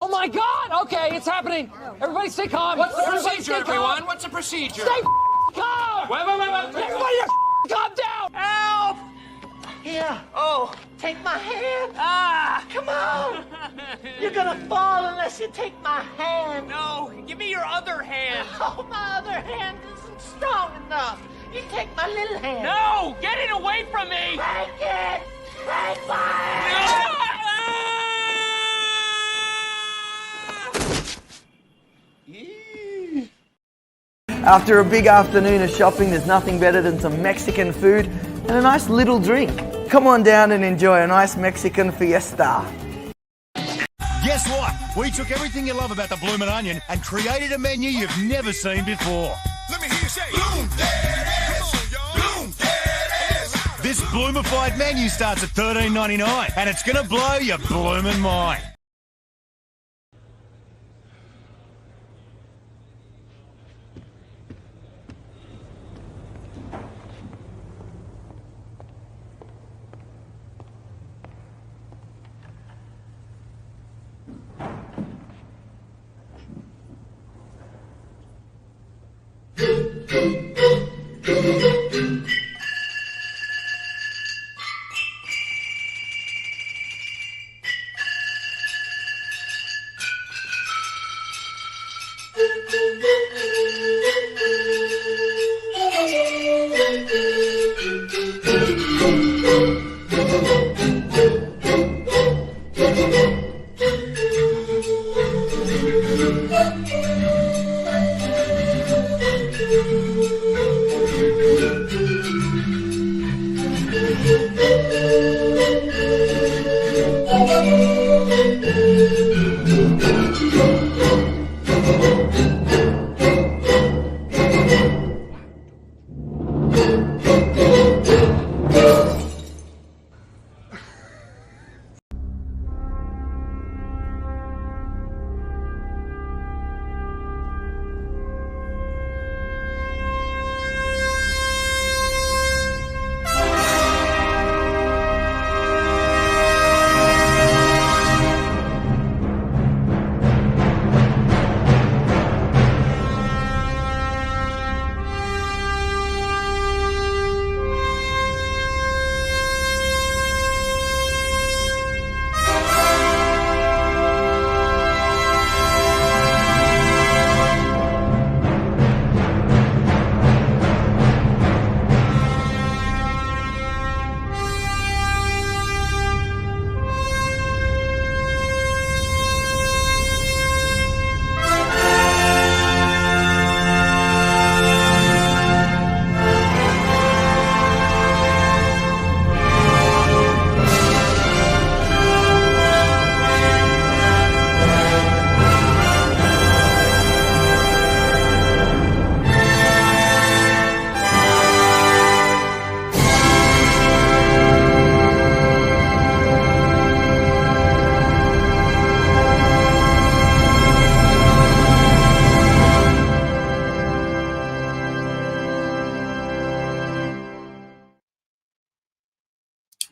Oh my God! Okay, it's happening. Everybody stay calm. What's the Everybody procedure, stay everyone? calm. What's the procedure? Stay calm. Wait. Everybody calm down. Help! Here, Oh, take my hand. come on. You're gonna fall unless you take my hand. No, give me your other hand. Oh, my other hand isn't strong enough. You take my little hand. No, get it away from me. Take it. Take my hand. After a big afternoon of shopping, there's nothing better than some Mexican food and a nice little drink. Come on down and enjoy a nice Mexican fiesta. Guess what? We took everything you love about the Bloomin' Onion and created a menu you've never seen before. Let me hear you say, Bloom that ass. Bloom that ass. This bloomified menu starts at $13.99 and it's gonna blow your bloomin' mind.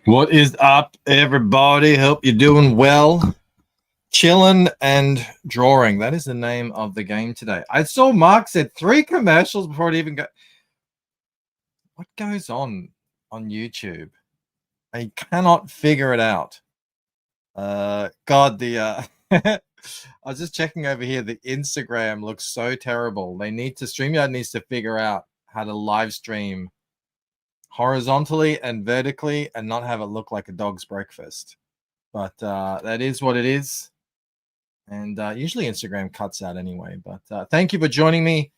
What is up, everybody? Hope you're doing well. Chilling and drawing. That is the name of the game today. I saw Mark said 3 commercials before it even got. What goes on YouTube? I cannot figure it out. God, I was just checking over here. The Instagram looks so terrible. StreamYard needs to figure out how to live stream horizontally and vertically and not have it look like a dog's breakfast. But that is what it is. And usually Instagram cuts out anyway. But thank you for joining me.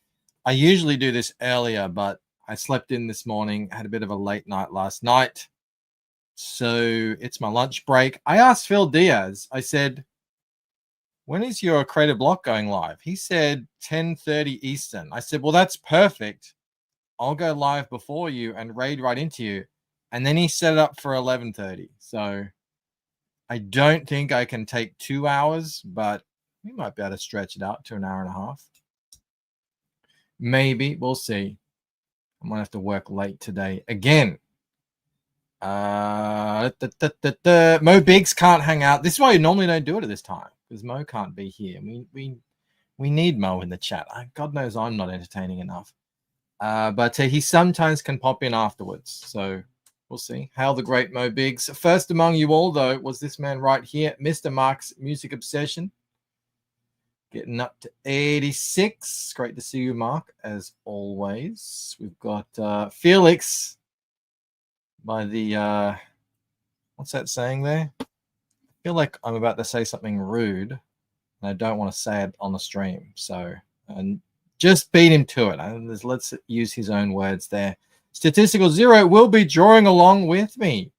I usually do this earlier, but I slept in this morning, had a bit of a late night last night. So it's my lunch break. I asked Phil Diaz, I said, when is your Creative Block going live? He said 10:30 Eastern. I said, well, that's perfect. I'll go live before you and raid right into you. And then he set it up for 11:30. So I don't think I can take 2 hours, but we might be able to stretch it out to an hour and a half. Maybe. We'll see. I might have to work late today again. Mo Biggs can't hang out. This is why you normally don't do it at this time. because Mo can't be here. We need Mo in the chat. God knows I'm not entertaining enough. But he sometimes can pop in afterwards. So we'll see. Hail the great Mo Biggs. First among you all, though, was this man right here, Mr. Mark's Music Obsession. Getting up to 86. Great to see you, Mark, as always. We've got Felix by the, what's that saying there? I feel like I'm about to say something rude, and I don't want to say it on the stream. So, and just beat him to it. Let's use his own words there. Statistical Zero will be drawing along with me.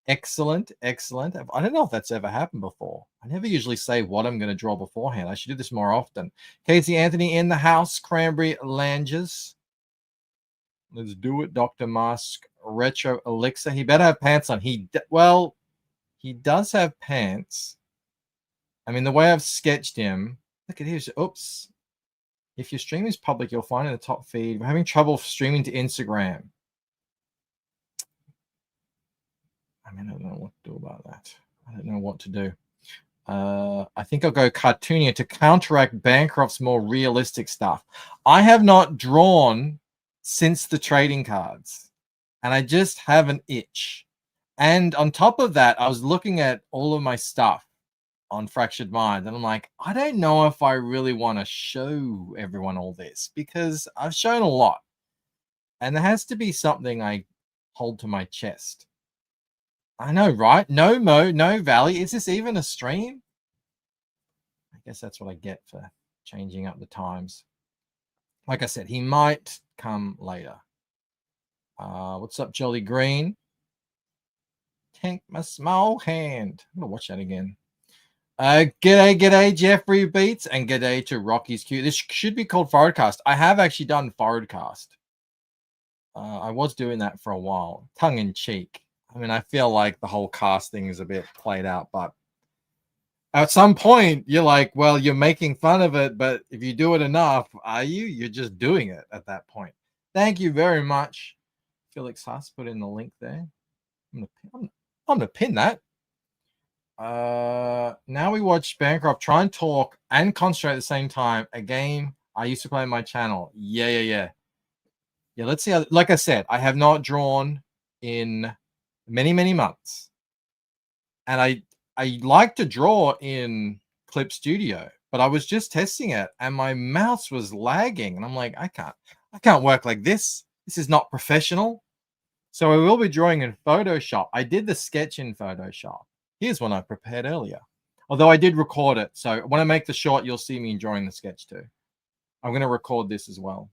Excellent, excellent. I don't know if that's ever happened before. I never usually say what I'm going to draw beforehand. I should do this more often. Casey Anthony in the house. Cranberry Langes. Let's do it. Dr. Mask Retro Elixir. He better have pants on. He does have pants. I mean, the way I've sketched him. Look at his. Oops. If your stream is public, you'll find in the top feed. We're having trouble streaming to Instagram. I mean, I don't know what to do about that. I don't know what to do. I think I'll go cartoonier to counteract Bancroft's more realistic stuff. I have not drawn since the trading cards, and I just have an itch. And on top of that, I was looking at all of my stuff on Fractured Mind, and I'm like, I don't know if I really want to show everyone all this, because I've shown a lot, and there has to be something I hold to my chest. I know, right? No Mo, no Valley. Is this even a stream? I guess that's what I get for changing up the times. Like I said, he might come later. What's up, Jolly Green? Take my small hand. I'm going to watch that again. G'day, Jeffrey Beats, and g'day to Rocky's Q. This should be called Forwardcast. I have actually done Forwardcast. I was doing that for a while, tongue in cheek. I mean, I feel like the whole cast thing is a bit played out, but at some point you're like, well, you're making fun of it, but if you do it enough, are you? You're just doing it at that point. Thank you very much. Felix Haas put in the link there. I'm gonna pin that. Now we watch Bancroft try and talk and concentrate at the same time. A game I used to play on my channel. Yeah. Let's see how, like I said, I have not drawn in many months, and I like to draw in Clip Studio, but I was just testing it and my mouse was lagging, and I'm like, I can't work like this. This is not professional. So I will be drawing in Photoshop. I did the sketch in Photoshop. Here's one I prepared earlier, although I did record it. So when I make the short, you'll see me drawing the sketch too. I'm going to record this as well.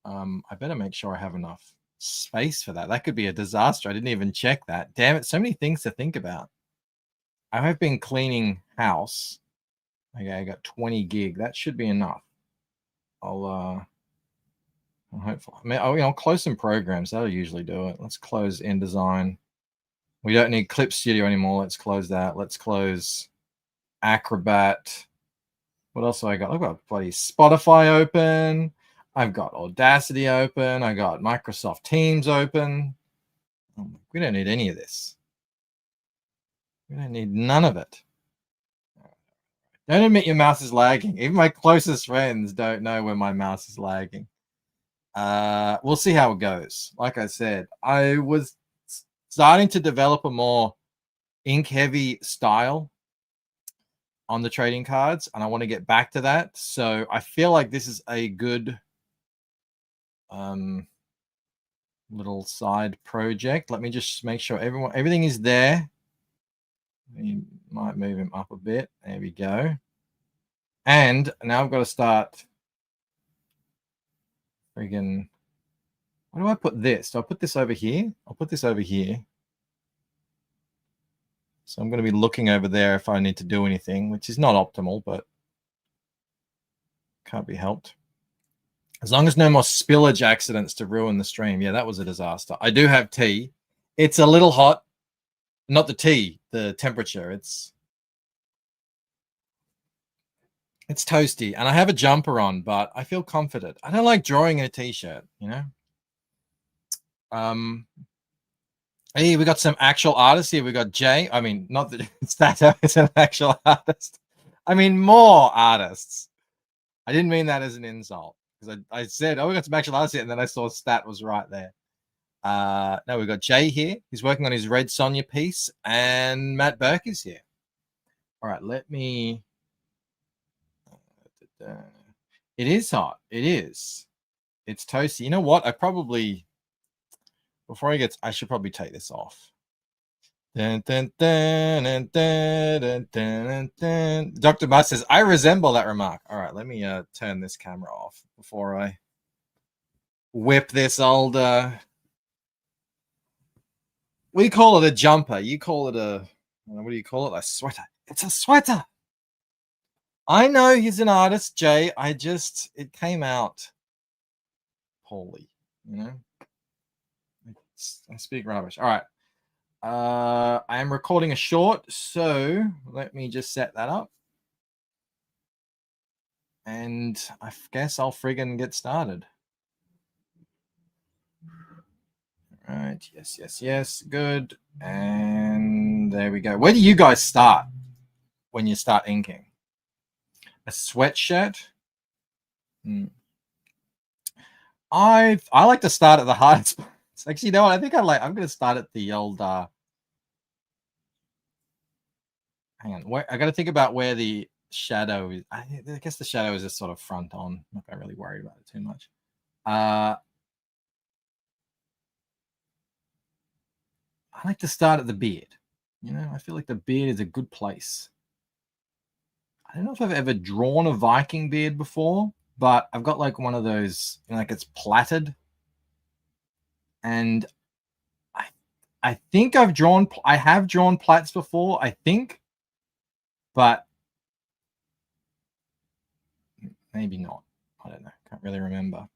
I better make sure I have enough space for that. That could be a disaster. I didn't even check that. Damn it. So many things to think about. I have been cleaning house. Okay, I got 20 gig. That should be enough. I'll hopefully, I'll close some programs. That'll usually do it. Let's close InDesign. We don't need Clip Studio anymore. Let's close that. Let's close Acrobat. What else have I got? I've got bloody Spotify open. I've got Audacity open. I got Microsoft Teams open. We don't need any of this. We don't need none of it. Don't admit your mouse is lagging. Even my closest friends don't know when my mouse is lagging. We'll see how it goes. Like I said, I was starting to develop a more ink-heavy style on the trading cards, and I want to get back to that. So I feel like this is a good little side project. Let me just make sure everything is there. We might move him up a bit. There we go. And now I've got to start friggin'. Where do I put this? Do I put this over here? I'll put this over here. So I'm going to be looking over there if I need to do anything, which is not optimal, but can't be helped. As long as no more spillage accidents to ruin the stream. Yeah, that was a disaster. I do have tea. It's a little hot. Not the tea, the temperature. It's toasty. And I have a jumper on, but I feel confident. I don't like drawing in a t-shirt, you know? Hey, we got some actual artists here. We got Jay. I mean, not that Stato is an actual artist. I mean, more artists. I didn't mean that as an insult because I said, oh, we got some actual artists here, and then I saw Stat was right there. No, we've got Jay here. He's working on his Red Sonja piece, and Matt Burke is here. All right, let me. It is hot. It is. It's toasty. You know what? I probably, before he gets, I should probably take this off. Dun, dun, dun, dun, dun, dun, dun, dun. Dr. Bus says, I resemble that remark. All right, let me turn this camera off before I whip this old. We call it a jumper. You call it a, what do you call it? A sweater. It's a sweater. I know he's an artist, Jay. It came out poorly, you know. I speak rubbish. All right. I am recording a short, so let me just set that up. And I guess I'll friggin' get started. All right. Yes. Good. And there we go. Where do you guys start when you start inking? A sweatshirt? I like to start at the hardest. Actually, you know what? I think I'm going to start at the old. Hang on. I got to think about where the shadow is. I guess the shadow is just sort of front on. I'm not really worried about it too much. I like to start at the beard. You know, I feel like the beard is a good place. I don't know if I've ever drawn a Viking beard before, but I've got like one of those, you know, like it's plaited. And I think I have drawn plaits before, I think, but maybe not. I don't know. Can't really remember.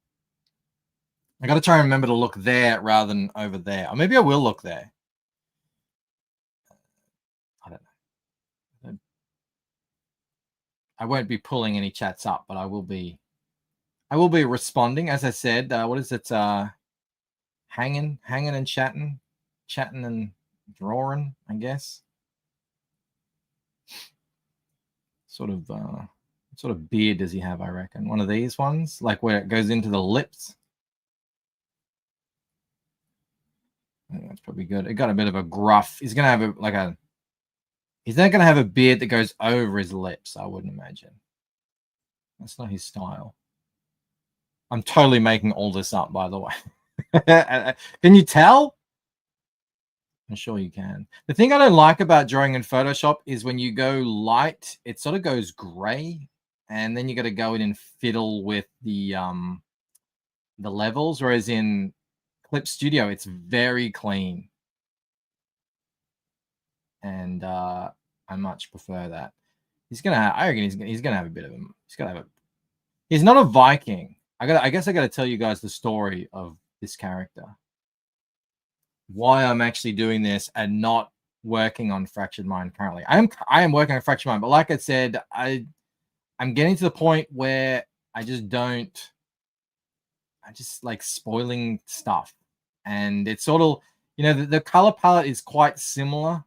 I got to try and remember to look there rather than over there. Or maybe I will look there. I don't know. I won't be pulling any chats up, but I will be responding. As I said, what is it? Hanging and chatting and drawing, I guess. Sort of beard does he have, I reckon? One of these ones, like where it goes into the lips. I think that's probably good. It got a bit of a gruff. He's gonna have he's not gonna have a beard that goes over his lips, I wouldn't imagine. That's not his style. I'm totally making all this up, by the way. Can you tell? I'm sure you can. The thing I don't like about drawing in Photoshop is when you go light, it sort of goes gray, and then you got to go in and fiddle with the levels. Whereas in Clip Studio, it's very clean, and I much prefer that. I reckon he's gonna have a bit of him. He's not a Viking. I guess I got to tell you guys the story of this character. Why I'm actually doing this and not working on Fractured Mind currently. I am working on Fractured Mind, but like I said, I'm getting to the point where I just like spoiling stuff. And it's sort of, you know, the color palette is quite similar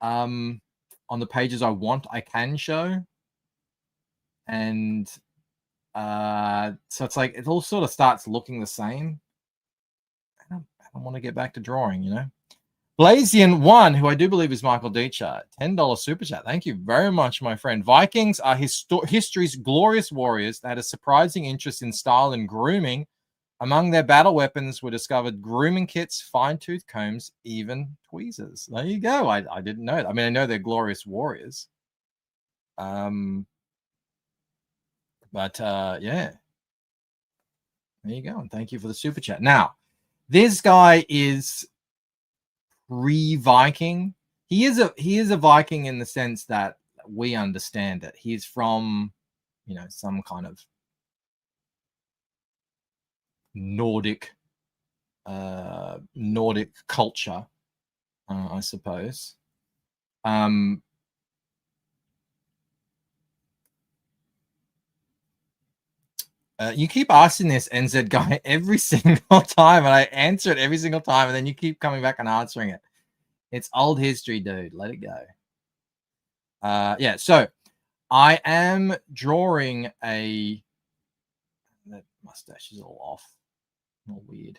on the pages I can show. And so it's like it all sort of starts looking the same. I want to get back to drawing, you know. Blazian1, who I do believe is Michael Deacher, $10 super chat. Thank you very much, my friend. Vikings are history's glorious warriors that had a surprising interest in style and grooming. Among their battle weapons were discovered grooming kits, fine-tooth combs, even tweezers. There you go. I didn't know that. I mean, I know they're glorious warriors. But yeah. There you go. And thank you for the super chat. Now, this guy is pre-Viking. He is a Viking in the sense that we understand it. He's from, you know, some kind of Nordic culture, I suppose. You keep asking this NZ guy every single time, and I answer it every single time, and then you keep coming back and answering it. It's old history, dude. Let it go. Yeah, so I am drawing a... That mustache is all off. All weird.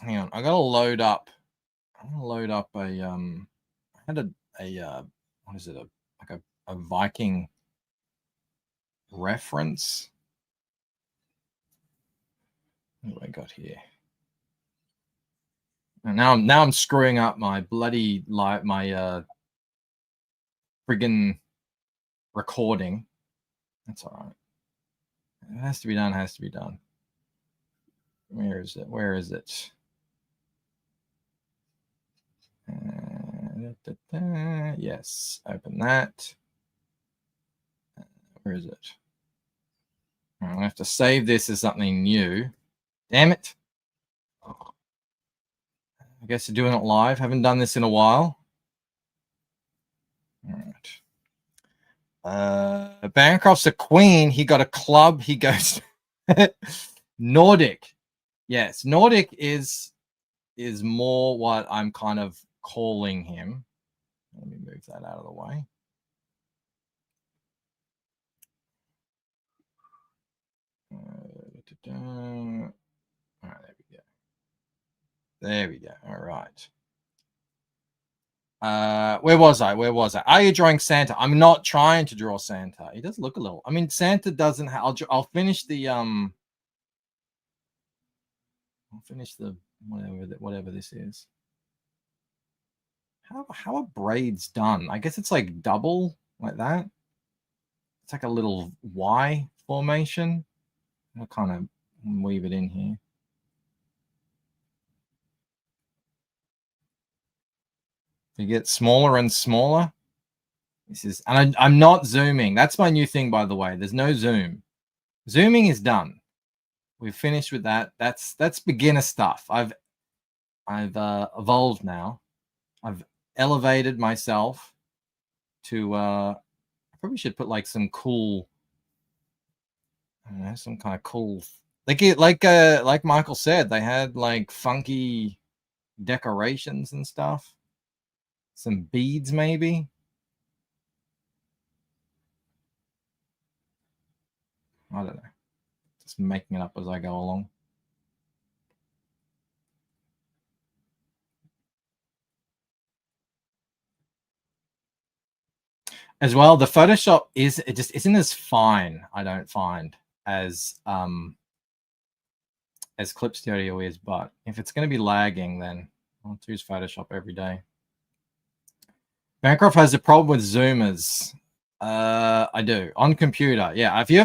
Hang on, I gotta load up. I'm gonna load up a I had a what is it, a Viking reference. What do I got here? And now I'm screwing up my bloody my friggin' recording. That's all right. It has to be done. Has to be done. Where is it? Where is it? Yes, open that. Where is it? I'm gonna have to save this as something new. Damn it. I guess you're doing it live. Haven't done this in a while. All right. Bancroft's a queen. He got a club. He goes Nordic. Yes, Nordic is more what I'm kind of calling him. Let me move that out of the way. All right, there we go. There we go. All right. Where was I? Are you drawing Santa? I'm not trying to draw Santa. He does look a little. I mean, Santa doesn't have. I'll finish the I'll finish the whatever this is. How are braids done? I guess it's like double like that. It's like a little Y formation. I'll kind of weave it in here. You get smaller and smaller. This is, and I'm not zooming. That's my new thing, by the way. There's no zoom. Zooming is done. We've finished with that. That's beginner stuff. I've evolved now. I've elevated myself to. I probably should put like some cool. I don't know, some kind of cool. Like Michael said, they had like funky decorations and stuff. Some beads, maybe. I don't know. Just making it up as I go along. As well, the Photoshop it just isn't as fine, I don't find, as Clip Studio is, but if it's going to be lagging, then I'll use Photoshop every day. Bancroft has a problem with zoomers. I do on computer. Yeah. Do you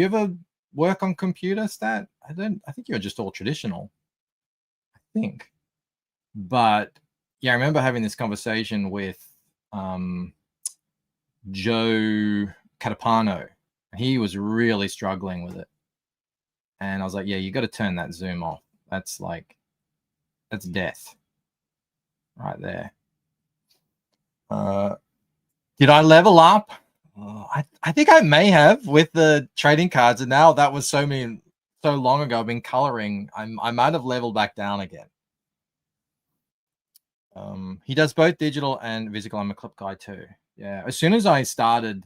ever work on computer, Stat? I think you're just all traditional. I think. But yeah, I remember having this conversation with Joe Catapano. He was really struggling with it. And I was like, yeah, you got to turn that zoom off. That's death right there. Did I level up? I think I may have with the trading cards, and now that was so long ago. I've been coloring. I might have leveled back down again. He does both digital and physical. I'm a clip guy too. Yeah. As soon as I started,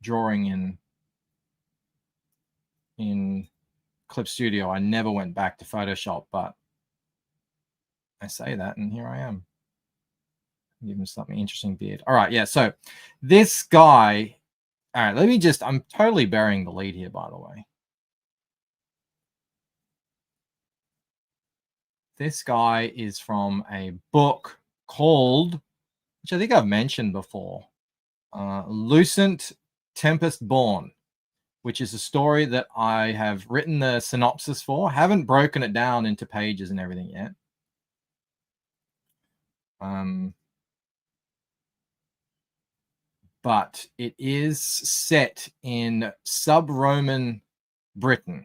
drawing in Clip Studio, I never went back to Photoshop, but I say that, and here I am. Give him something interesting beard. All right, yeah. So this guy. All right, I'm totally burying the lead here, by the way. This guy is from a book called, which I think I've mentioned before, Lucent Tempest Born, which is a story that I have written the synopsis for. Haven't broken it down into pages and everything yet. but it is set in sub-Roman Britain.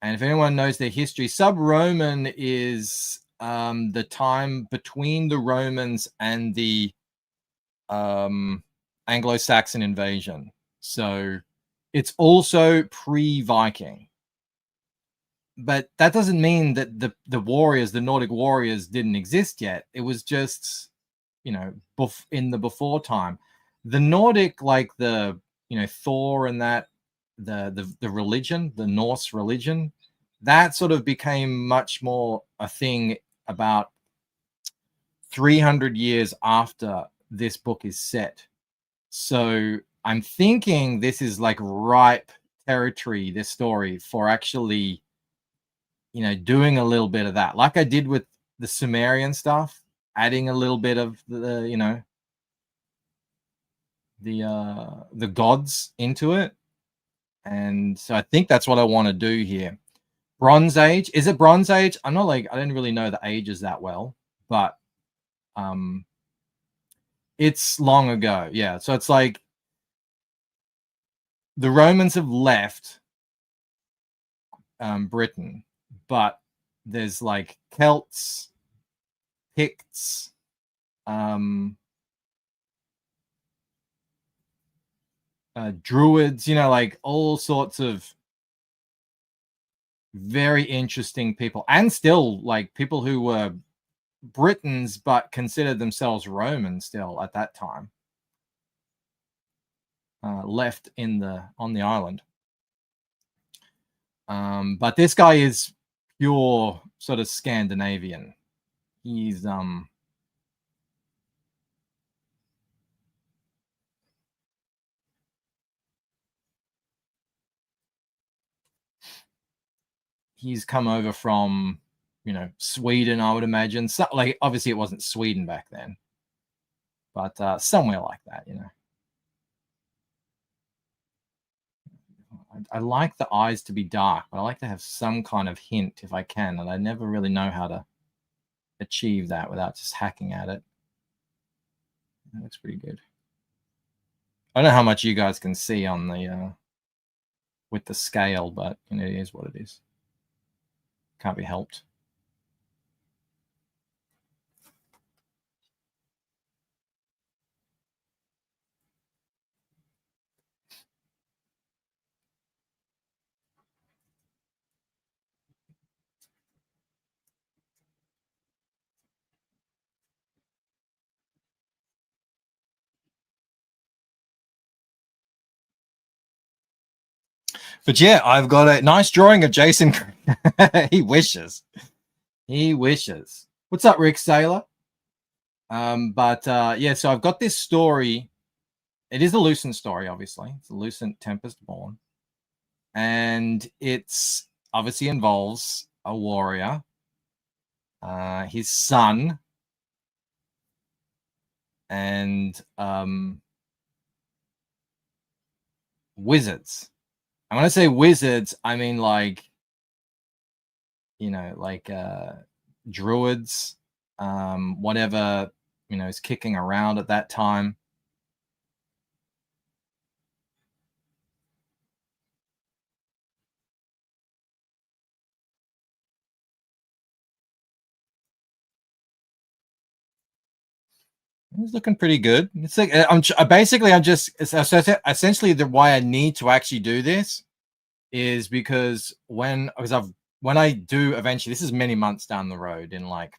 And if anyone knows their history, sub-Roman is the time between the Romans and the Anglo-Saxon invasion. So it's also pre-Viking. But that doesn't mean that the warriors, the Nordic warriors, didn't exist yet. It was just, you know, in the before time. The Nordic, like the, you know, Thor and that, the religion, the Norse religion, that sort of became much more a thing about 300 years after this book is set. So I'm thinking this is like ripe territory, this story, for actually, you know, doing a little bit of that, like I did with the Sumerian stuff, adding a little bit of the, you know, the gods into it. And so I think that's what I want to do here. Bronze Age. Is it Bronze Age? I'm not like, I don't really know the ages that well, but it's long ago. Yeah. So it's like the Romans have left Britain, but there's like Celts, Picts, Druids, you know, like all sorts of very interesting people, and still like people who were Britons but considered themselves Romans still at that time, left on the island. But this guy is pure sort of Scandinavian. He's come over from, you know, Sweden, I would imagine. So, like, obviously it wasn't Sweden back then, but somewhere like that, you know. I like the eyes to be dark, but I like to have some kind of hint if I can, and I never really know how to achieve that without just hacking at it. That looks pretty good. I don't know how much you guys can see on the with the scale, but you know, it is what it is. Can't be helped. But yeah, I've got a nice drawing of Jason. He wishes. He wishes. What's up, Rick Sailor? Yeah, so I've got this story. It is a Lucent story, obviously. It's a Lucent Tempest Born. And it's obviously involves a warrior, his son, and wizards. And when I say wizards, I mean like, you know, like druids, whatever, you know, is kicking around at that time. It's looking pretty good. It's like I'm just essentially the why I need to actually do this is because when I do eventually, this is many months down the road, in like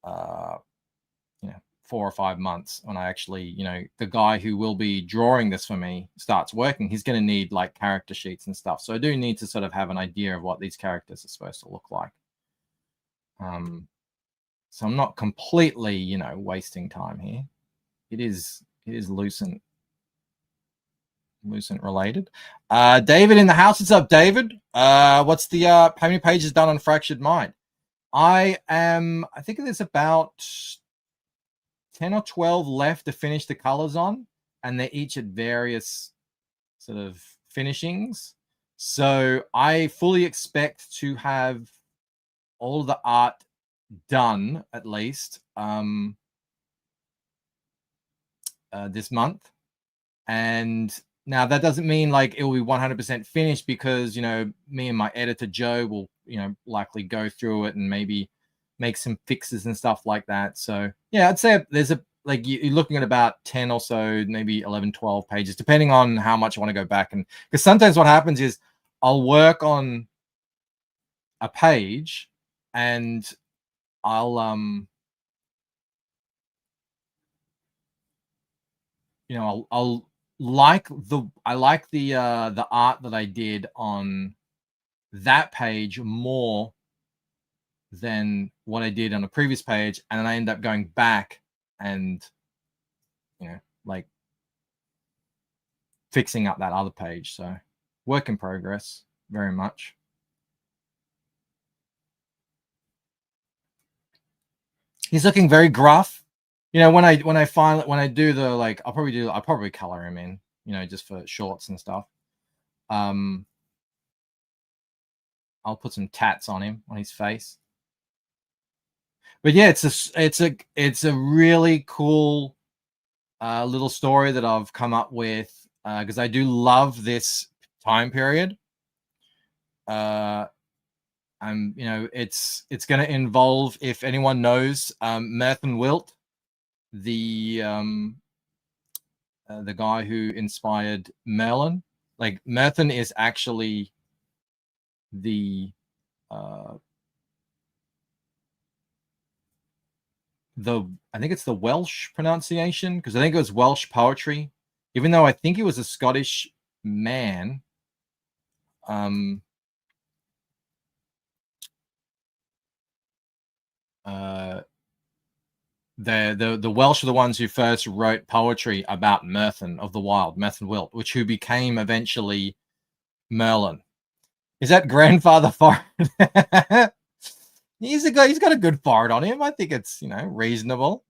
you know, 4 or 5 months, when I actually, you know, the guy who will be drawing this for me starts working, he's going to need like character sheets and stuff. So I do need to sort of have an idea of what these characters are supposed to look like. So I'm not completely, you know, wasting time here. It is Lucent related. David in the house. What's up, David? What's the how many pages done on Fractured Mind? I think there's about 10 or 12 left to finish the colors on, and they're each at various sort of finishings. So I fully expect to have all the art done at least this month. And now that doesn't mean like it will be 100% finished, because, you know, me and my editor Joe will, you know, likely go through it and maybe make some fixes and stuff like that. So yeah, I'd say there's a, like, you're looking at about 10 or so, maybe 11, 12 pages, depending on how much I want to go back. And because sometimes what happens is I'll work on a page and I'll you know, I'll like the art that I did on that page more than what I did on the previous page, and then I end up going back and, you know, like fixing up that other page. So work in progress, very much. He's looking very gruff. You know, when I do the, like, I'll probably color him in, you know, just for shorts and stuff. I'll put some tats on him, on his face. But yeah, it's a really cool little story that I've come up with, because I do love this time period. You know, it's going to involve, if anyone knows, Merthin Wilt, the guy who inspired Merlin. Like, Merthin is actually the I think it's the Welsh pronunciation, because I think it was Welsh poetry, even though I think he was a Scottish man. The Welsh are the ones who first wrote poetry about Merthin of the Wild, Merthin Wilt, who became eventually Merlin. Is that grandfather fart? He's got a good fart on him. I think it's, you know, reasonable.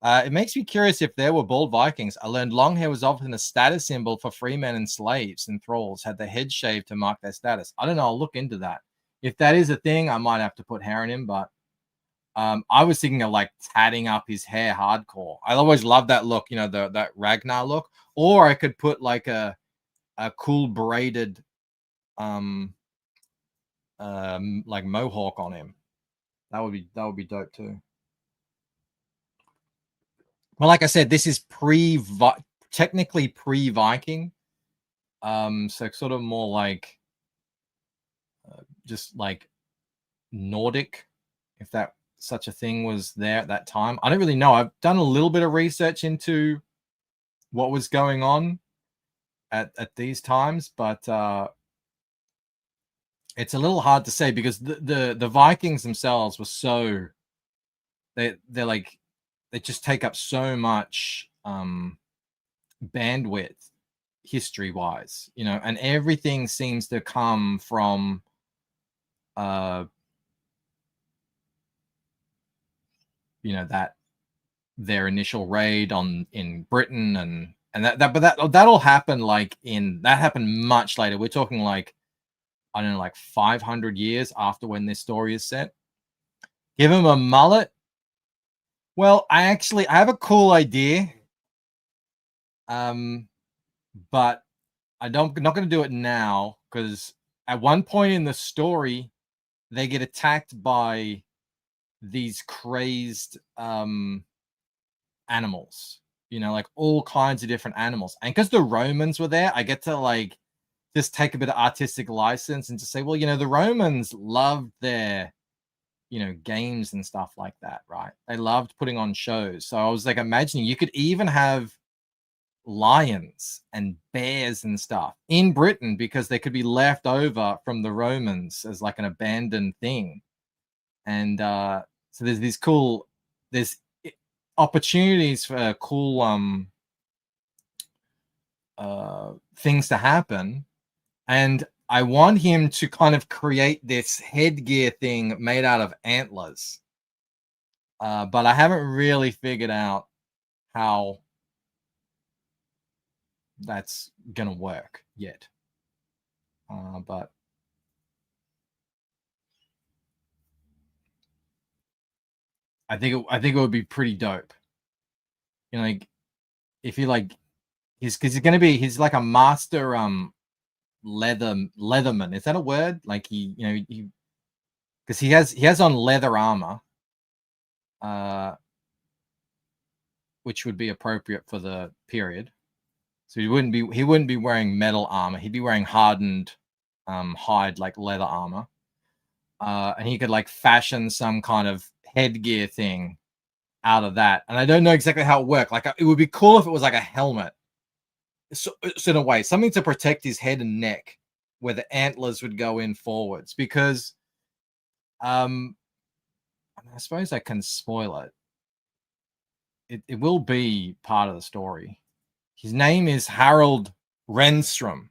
It makes me curious if there were bald Vikings. I learned long hair was often a status symbol for free men and slaves, and thralls had their heads shaved to mark their status. I don't know. I'll look into that. If that is a thing, I might have to put hair in him, but I was thinking of like tatting up his hair hardcore. I always loved that look, you know, that Ragnar look. Or I could put like a cool braided like mohawk on him. That would be dope too. Well, like I said, this is technically pre-Viking. So sort of more like just like Nordic, if that such a thing was there at that time. I don't really know. I've done a little bit of research into what was going on at these times, but it's a little hard to say, because the Vikings themselves were so they're like, they just take up so much bandwidth history wise, you know, and everything seems to come from you know, that their initial raid in Britain, and that'll happen like that happened much later. We're talking like, I don't know, like 500 years after when this story is set. Give him a mullet. Well, I have a cool idea, but not going to do it now, because at one point in the story, they get attacked by these crazed animals, you know, like all kinds of different animals. And because the Romans were there, I get to like just take a bit of artistic license and just say, well, you know, the Romans loved their, you know, games and stuff like that, right? They loved putting on shows. So I was like imagining you could even have lions and bears and stuff in Britain, because they could be left over from the Romans as like an abandoned thing. And so there's opportunities for cool things to happen. And I want him to kind of create this headgear thing made out of antlers, but I haven't really figured out how that's gonna work yet. But I think it would be pretty dope. You know, like if you like he's like a master leatherman. Is that a word? Like he because he has on leather armor, which would be appropriate for the period. So he wouldn't be wearing metal armor. He'd be wearing hardened hide, like leather armor. And he could like fashion some kind of headgear thing out of that. And I don't know exactly how it worked. Like, it would be cool if it was like a helmet. So in a way, something to protect his head and neck, where the antlers would go in forwards. Because, I suppose I can spoil it. It will be part of the story. His name is Harold Renstrom.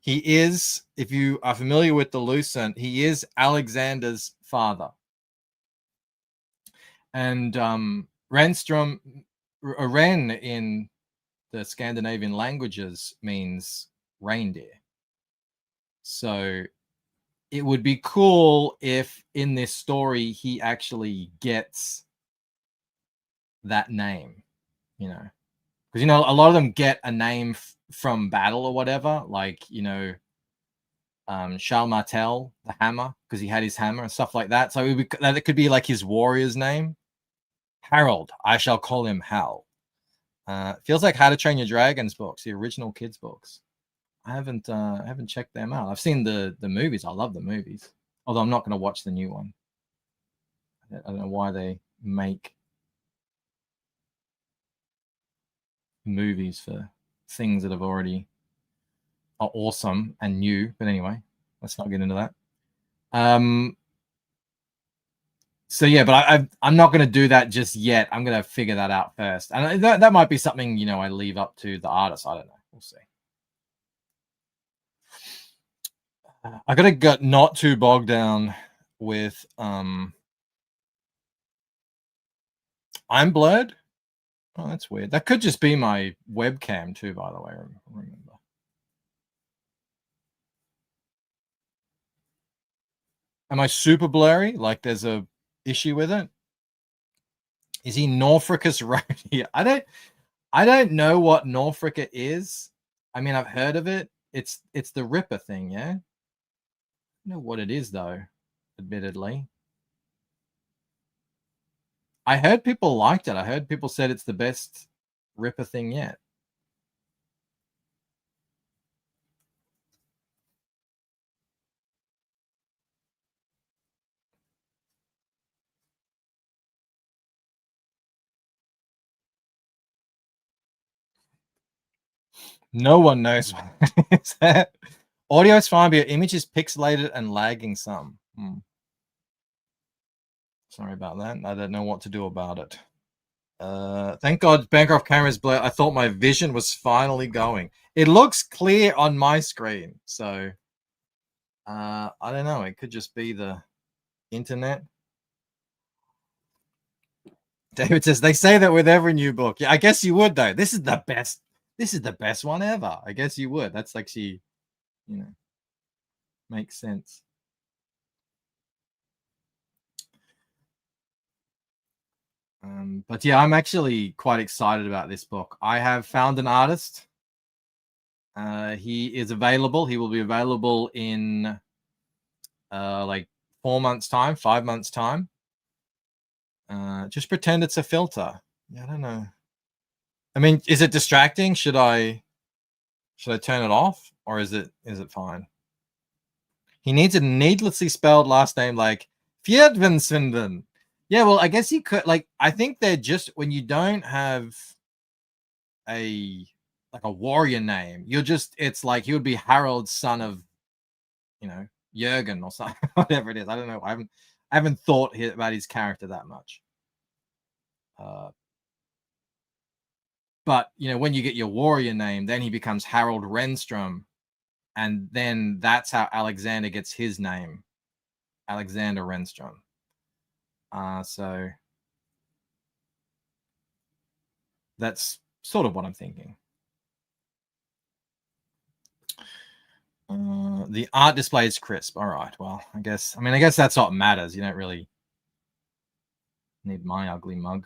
He is, if you are familiar with the Lucent, he is Alexander's father. And Renstrom, Ren in the Scandinavian languages means reindeer. So it would be cool if in this story he actually gets that name, because a lot of them get a name from battle or whatever, like Charles Martel, the hammer, because he had his hammer and stuff like that. So it could be like his warrior's name. Harold, I shall call him Hal. Feels like How to Train Your Dragons books, the original kids books. I haven't checked them out. I've seen the movies. I love the movies, although I'm not going to watch the new one. I don't know why they make movies for things that have already are awesome and new. But anyway, let's not get into that. So yeah, but I'm not going to do that just yet. I'm going to figure that out first, and that might be something I leave up to the artist. I don't know. We'll see. I got to get not too bogged down with I'm blurred. Oh, that's weird. That could just be my webcam too, by the way. Remember. Am I super blurry? Like there's a issue with it? Is he Norfolkus Road here? I don't know what Norfolk is. I mean, I've heard of it. It's the Ripper thing, yeah? I don't know what it is though, admittedly. I heard people liked it. I heard people said it's the best Ripper thing yet. No one knows what it is. Audio is fine, but your image is pixelated and lagging some. Sorry about that. I don't know what to do about it. Thank God Bancroft camera's blurred. I thought my vision was finally going. It looks clear on my screen. So I don't know. It could just be the internet. David says they say that with every new book. Yeah, I guess you would though. This is the best. This is the best one ever. I guess you would. That's actually, makes sense. But yeah, I'm actually quite excited about this book. I have found an artist. He is available. He will be available in like 4 months' time, 5 months' time. Just pretend it's a filter. Yeah, I don't know. I mean, is it distracting? Should I turn it off, or is it fine? He needs a needlessly spelled last name like Fjerdvinsvinden. Yeah, well, I guess he could. Like, I think they're just when you don't have a warrior name, it's like he would be Harold, son of, Jürgen or something, whatever it is. I don't know. I haven't thought about his character that much. But when you get your warrior name, then he becomes Harold Renstrom, and then that's how Alexander gets his name, Alexander Renstrom. So that's sort of what I'm thinking. The art display is crisp. All right. Well, I guess that's what matters. You don't really need my ugly mug.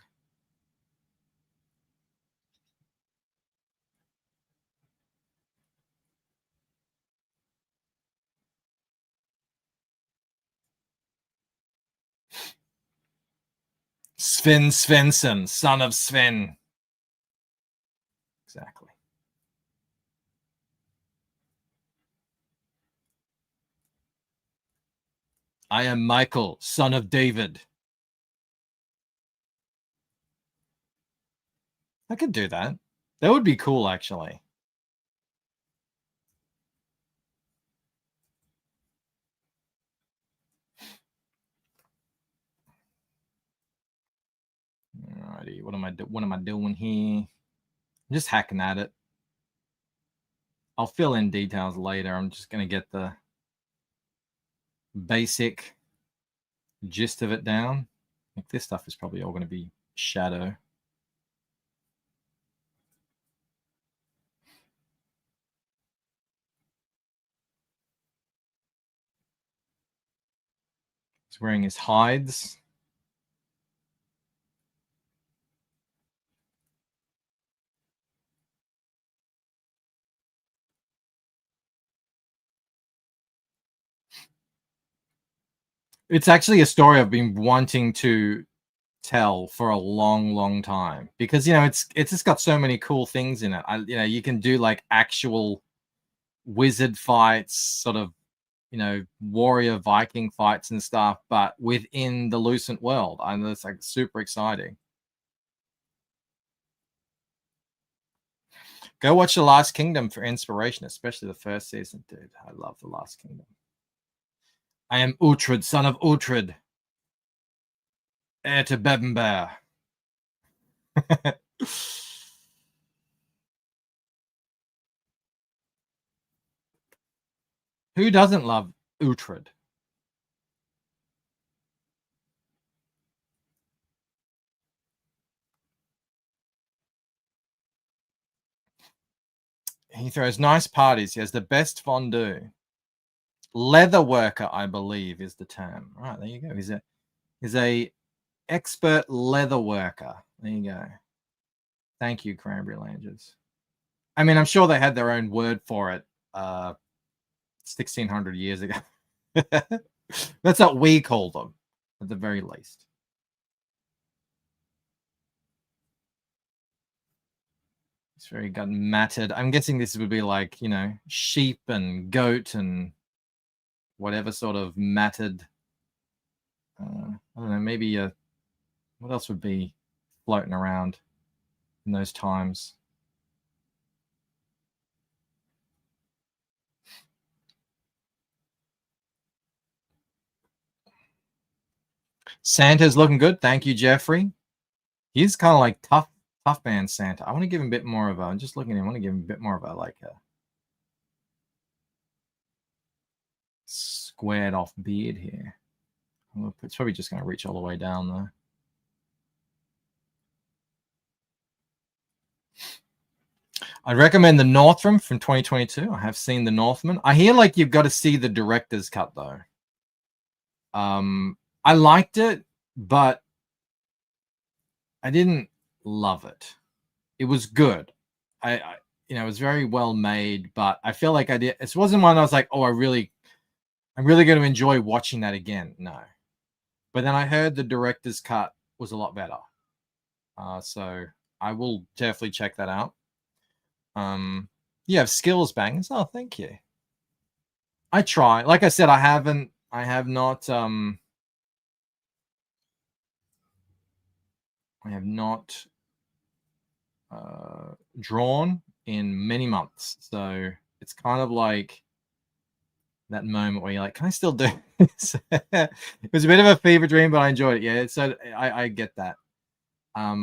Sven Svensson, son of Sven. Exactly. I am Michael, son of David. I could do that. That would be cool, actually. Alrighty, what am I doing here? I'm just hacking at it. I'll fill in details later. I'm just gonna get the basic gist of it down. Like this stuff is probably all gonna be shadow. He's wearing his hides. It's actually a story I've been wanting to tell for a long time because it's just got so many cool things in it. You can do like actual wizard fights, sort of warrior Viking fights and stuff, but within the Lucent world. And it's like super exciting. Go watch The Last Kingdom for inspiration, especially the first season, dude. I love The Last Kingdom. I am Uhtred, son of Uhtred, heir to Bebbanbear. Who doesn't love Uhtred? He throws nice parties. He has the best fondue. Leather worker, I believe, is the term. All right, there you go. He's a expert leather worker. There you go. Thank you, Cranberry Langers. I mean, I'm sure they had their own word for it 1,600 years ago. That's what we call them, at the very least. It's very got matted. I'm guessing this would be like, sheep and goat and whatever sort of matted. I don't know, maybe what else would be floating around in those times? Santa's looking good. Thank you, Jeffrey. He's kind of like tough man Santa. I want to give him a bit more of a, I'm just looking at him, I want to give him a bit more of a, like a squared off beard here. It's probably just going to reach all the way down though. I'd recommend The Northman from 2022. I have seen The Northman. I hear like you've got to see the director's cut though. I liked it, but I didn't love it. It was good. It was very well made, but I feel like it wasn't one I was like, oh, I'm really going to enjoy watching that again. No. But then I heard the director's cut was a lot better. So I will definitely check that out. You have skills bangers. Oh, thank you. I try. Like I said, I have not drawn in many months. So it's kind of like that moment where you're like, can I still do this? It was a bit of a fever dream, but I enjoyed it. Yeah, so I get that. A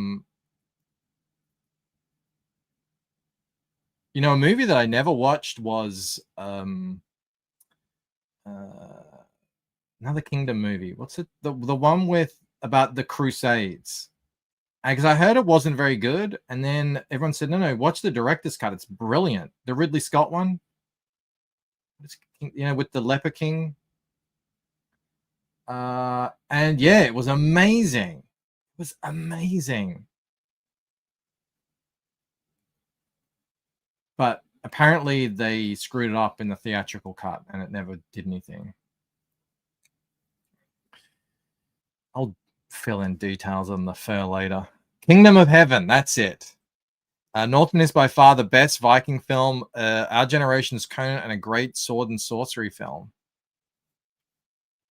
movie that I never watched was another Kingdom movie. What's it? The one with about the Crusades. Because I heard it wasn't very good, and then everyone said, no, watch the director's cut. It's brilliant. The Ridley Scott one. With the Leper King. And yeah, it was amazing. It was amazing. But apparently they screwed it up in the theatrical cut and it never did anything. I'll fill in details on the fur later. Kingdom of Heaven, that's it. Northman is by far the best Viking film. Our generation's Conan, and a great sword and sorcery film.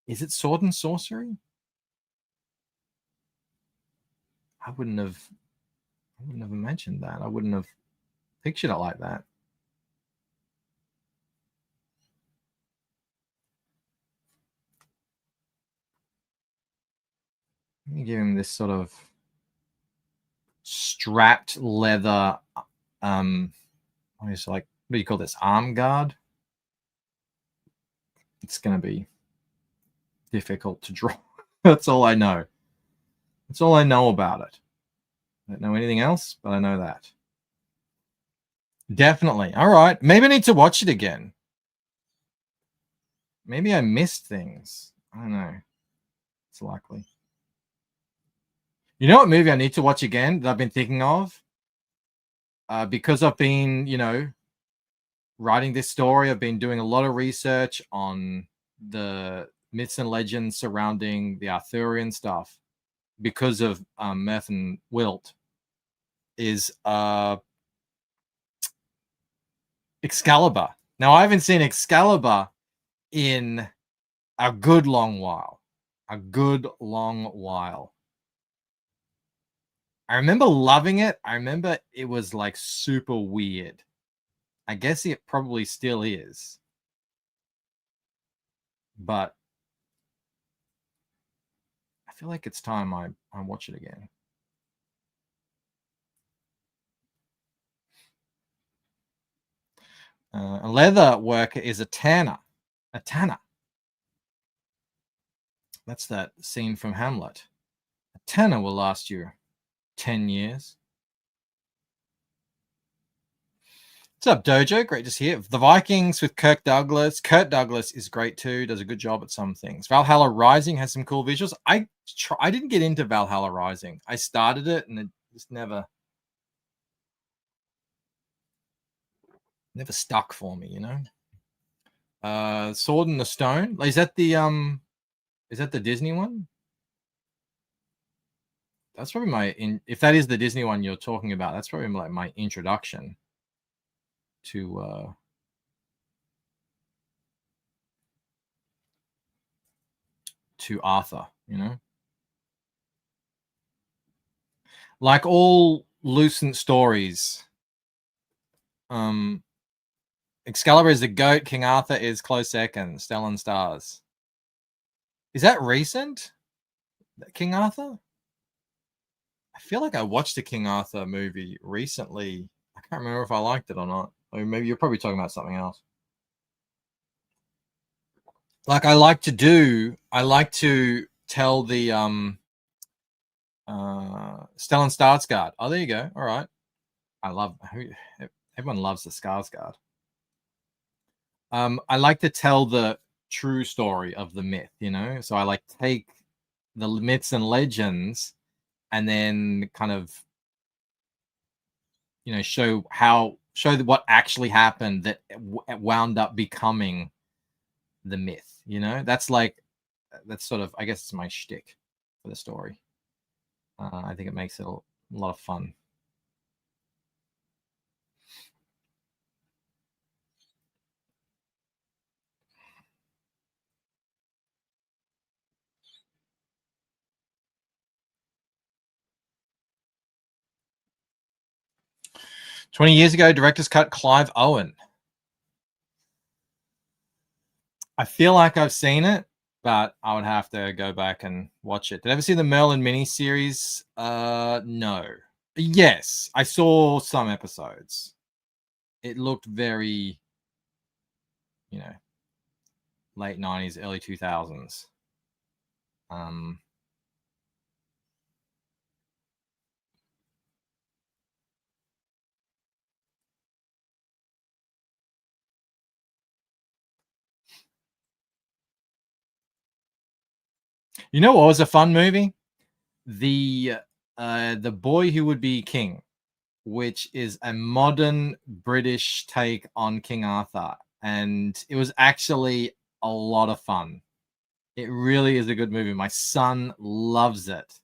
Is it sword and sorcery? I wouldn't have mentioned that. I wouldn't have pictured it like that. Let me give him this sort of strapped leather, what do you call this? Arm guard. It's going to be difficult to draw. That's all I know. That's all I know about it. I don't know anything else, but I know that. Definitely. All right. Maybe I need to watch it again. Maybe I missed things. I don't know. It's likely. You know what movie I need to watch again that I've been thinking of? Because I've been, writing this story, I've been doing a lot of research on the myths and legends surrounding the Arthurian stuff because of Mirth and Wilt, is Excalibur. Now, I haven't seen Excalibur in a good long while. A good long while. I remember loving it. I remember it was like super weird. I guess it probably still is. But I feel like it's time I watch it again. A leather worker is a tanner. A tanner. That's that scene from Hamlet. A tanner will last you 10 years. What's up, Dojo? Great to see you. The Vikings with Kirk Douglas. Kurt Douglas is great too. Does a good job at some things. Valhalla Rising has some cool visuals. I didn't get into Valhalla Rising. I started it and it just never stuck for me, Sword in the Stone. Is that the Disney one? That's probably if that is the Disney one you're talking about, that's probably like my introduction to Arthur, like all Lucent stories. Excalibur is the GOAT. King Arthur is close second. Stellan Stars. Is that recent? King Arthur? I feel like I watched the King Arthur movie recently. I can't remember if I liked it or not. Or maybe you're probably talking about something else. Like I like to tell the Stellan Skarsgård. Oh, there you go. All right. Everyone loves the Skarsgård. I like to tell the true story of the myth, So I like take the myths and legends and then kind of, show what actually happened that wound up becoming the myth, That's sort of, I guess it's my shtick for the story. I think it makes it a lot of fun. "20 years ago, director's cut, Clive Owen." I feel like I've seen it, but I would have to go back and watch it. Did I ever see the Merlin miniseries? No. Yes, I saw some episodes. It looked very, late 90s, early 2000s. You know what was a fun movie? The Boy Who Would Be King, which is a modern British take on King Arthur, and it was actually a lot of fun. It really is a good movie. My son loves it.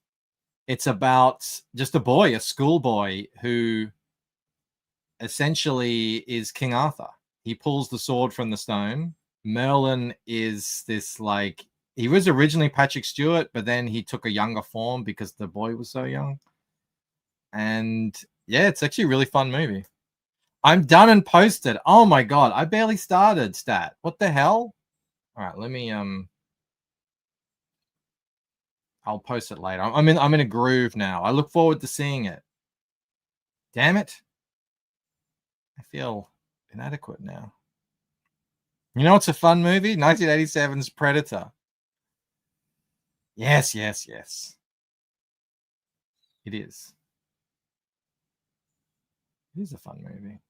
It's about just a boy, a schoolboy, who essentially is King Arthur. He pulls the sword from the stone. Merlin is this, like, he was originally Patrick Stewart, but then he took a younger form because the boy was so young. And yeah, it's actually a really fun movie. I'm done and posted. Oh my god, I barely started, Stat. What the hell? All right, let me I'll post it later. I'm in a groove now. I look forward to seeing it. Damn it. I feel inadequate now. You know what's a fun movie? 1987's Predator. Yes, yes, yes. It is. It is a fun movie.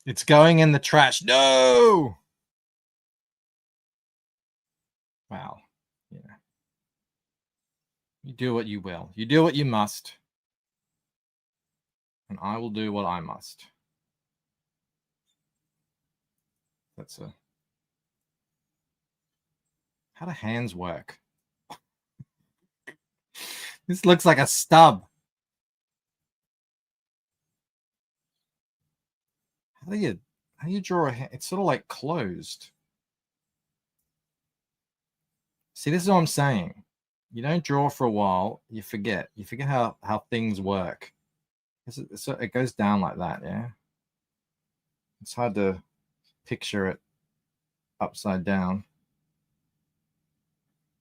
It's going in the trash. No! Wow. Yeah. You do what you will. You do what you must. And I will do what I must. That's a... How do hands work? This looks like a stub. How do you draw a hand? It's sort of like closed. See, this is what I'm saying. You don't draw for a while, you forget. You forget how things work. So it goes down like that, yeah? It's hard to picture it upside down.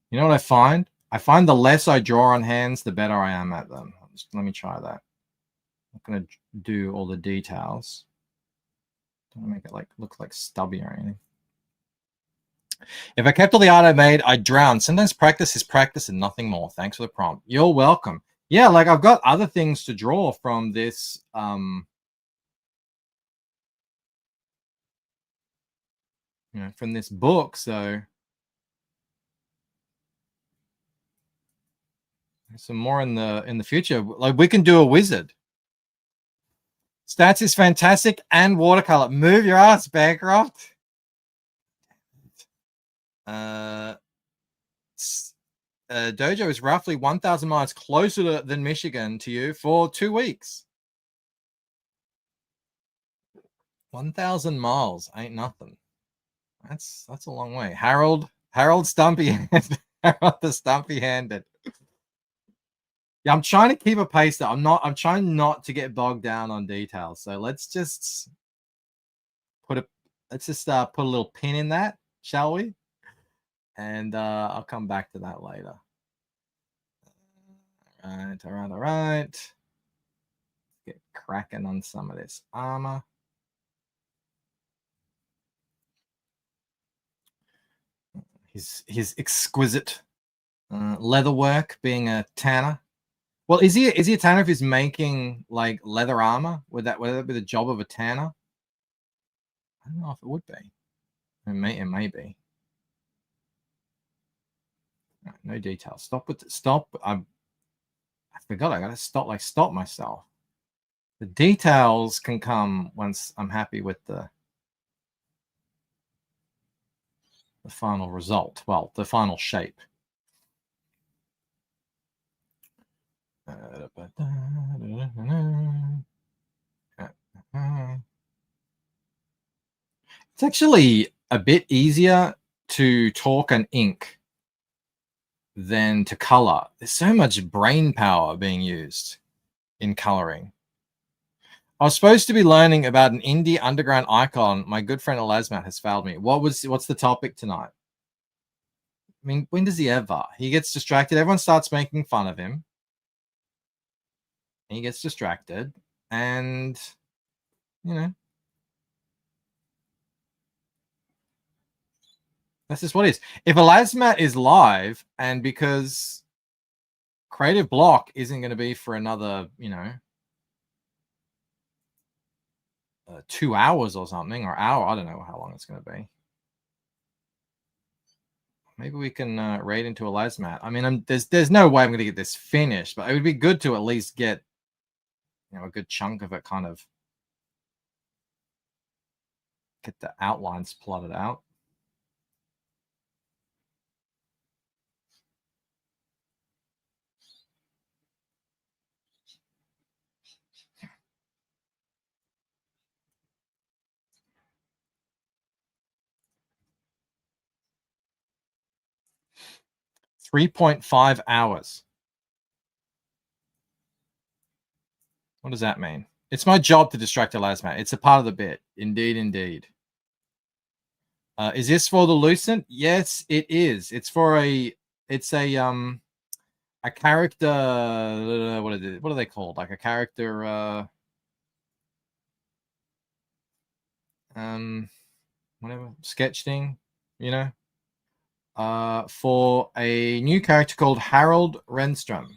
You know what I find? I find the less I draw on hands, the better I am at them. Let me try that. I'm not going to do all the details. Don't make it look like stubby or anything. If I kept all the art I made, I'd drown. Sometimes practice is practice and nothing more. Thanks for the prompt. You're welcome. Yeah, like I've got other things to draw from this. From this book. So there's some more in the future. Like we can do a wizard. Stats is fantastic and watercolor. Move your ass, Bancroft. Dojo is roughly 1,000 miles closer than Michigan to you for 2 weeks. 1,000 miles ain't nothing. That's a long way. Harold Stumpy, Harold the Stumpy-handed. Yeah, I'm trying to keep a pace though. I'm trying not to get bogged down on details. So let's just put a little pin in that, shall we? And I'll come back to that later. All right. Let's get cracking on some of this armor. His exquisite leather work, being a tanner. Well, is he a tanner if he's making like leather armor? Would that be the job of a tanner? I don't know if it would be. It may be. No details. Stop. I forgot. I gotta stop myself. The details can come once I'm happy with the final result. Well, the final shape. It's actually a bit easier to talk and ink than to color. There's so much brain power being used in coloring. I was supposed to be learning about an indie underground icon. My good friend Elasmat has failed me. What's the topic tonight? I mean, when does he ever? He gets distracted. Everyone starts making fun of him. He gets distracted. And, that's just what it is. If Elasmat is live, and because Creative Block isn't going to be for another, 2 hours or something, or hour, I don't know how long it's going to be. Maybe we can raid into a Lasmat. I mean, there's no way I'm going to get this finished, but it would be good to at least get, you know, a good chunk of it, kind of get the outlines plotted out. $3.5 hours. What does that mean? It's my job to distract a Lasmat. It's a part of the bit. Indeed, indeed. Is this for the Lucent? Yes, it is. It's for a character. What are they called? Like a character. Whatever sketch thing, you know. For a new character called Harold Renstrom,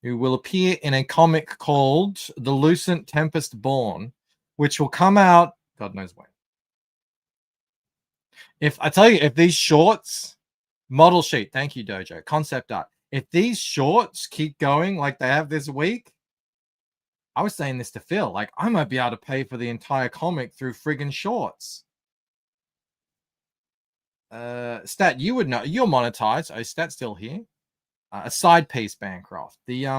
who will appear in a comic called The Lucent Tempest Born, which will come out God knows when. If I tell you, if these shorts, model sheet, thank you, Dojo, concept art, if these shorts keep going like they have this week, I was saying this to Phil, like I might be able to pay for the entire comic through friggin' shorts. Stat, you would know, you're monetized. Oh, Stat's still here. A side piece, Bancroft. They're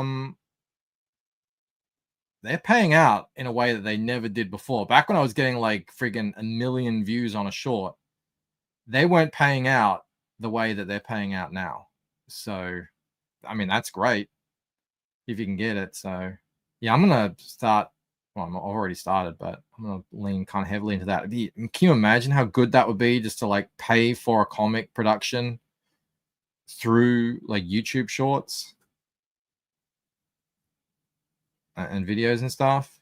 paying out in a way that they never did before. Back when I was getting like friggin' 1 million views on a short, they weren't paying out the way that they're paying out now. So, I mean, that's great if you can get it. So, yeah, I'm gonna start. Well, I've already started, but I'm gonna lean kind of heavily into that. Can you imagine how good that would be just to like pay for a comic production through like YouTube shorts and videos and stuff?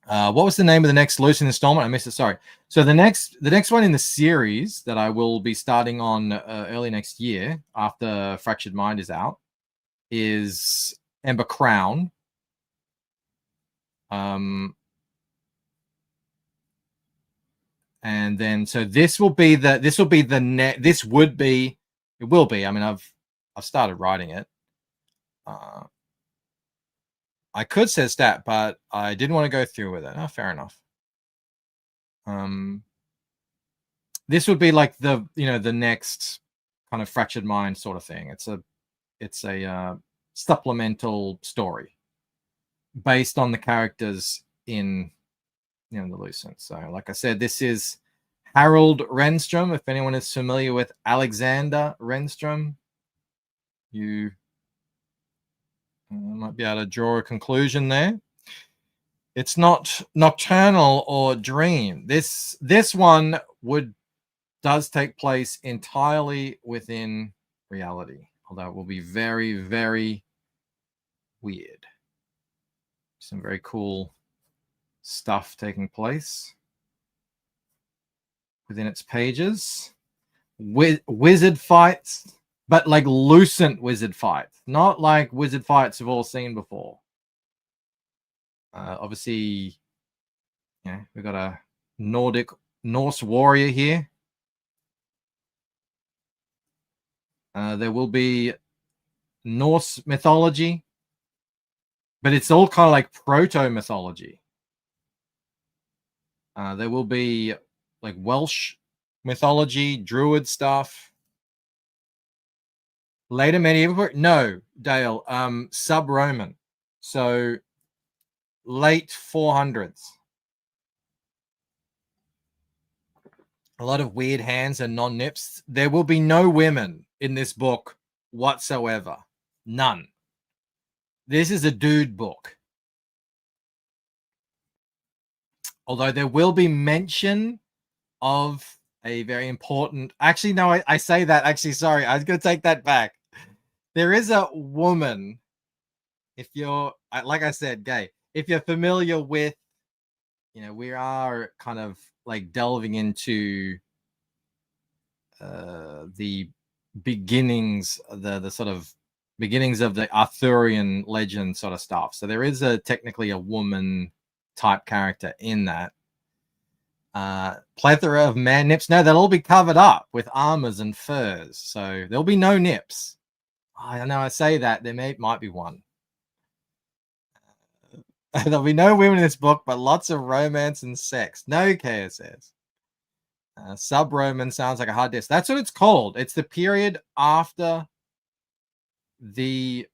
What was the name of the next Lucent installment? I missed it. Sorry. So the next one in the series that I will be starting on early next year after Fractured Mind is out is Ember Crown. And then so it will be. I mean, I've started writing it. I could say Stat, but I didn't want to go through with it. Oh, fair enough. This would be like the next kind of Fractured Mind sort of thing. It's a supplemental story based on the characters in the Lucent. So, like I said, this is Harold Renstrom. If anyone is familiar with Alexander Renstrom, you might be able to draw a conclusion there. It's not nocturnal or dream. This one does take place entirely within reality, although it will be very, very weird. Some very cool stuff taking place within its pages. Wizard fights, but like Lucent wizard fights, not like wizard fights we've all seen before. Obviously, we've got a Norse warrior here. There will be Norse mythology, but it's all kind of like proto mythology. There will be like Welsh mythology, Druid stuff. Later medieval, no, Dale, sub-Roman. So late 400s. A lot of weird hands and non-nips. There will be no women in this book whatsoever. None. This is a dude book. Although there will be mention of a very important... Actually, no, I say that. Actually, sorry. I was going to take that back. There is a woman, if you're, like I said, gay. If you're familiar with, we are kind of like delving into the beginnings, the sort of beginnings of the Arthurian legend sort of stuff. So there is technically a woman type character in that. Plethora of man nips. No, they'll all be covered up with armors and furs, so there'll be no nips. I know I say that there might be one. There'll be no women in this book, but lots of romance and sex. No KSS. Sub-Roman sounds like a hard disk. That's what it's called. It's the period after the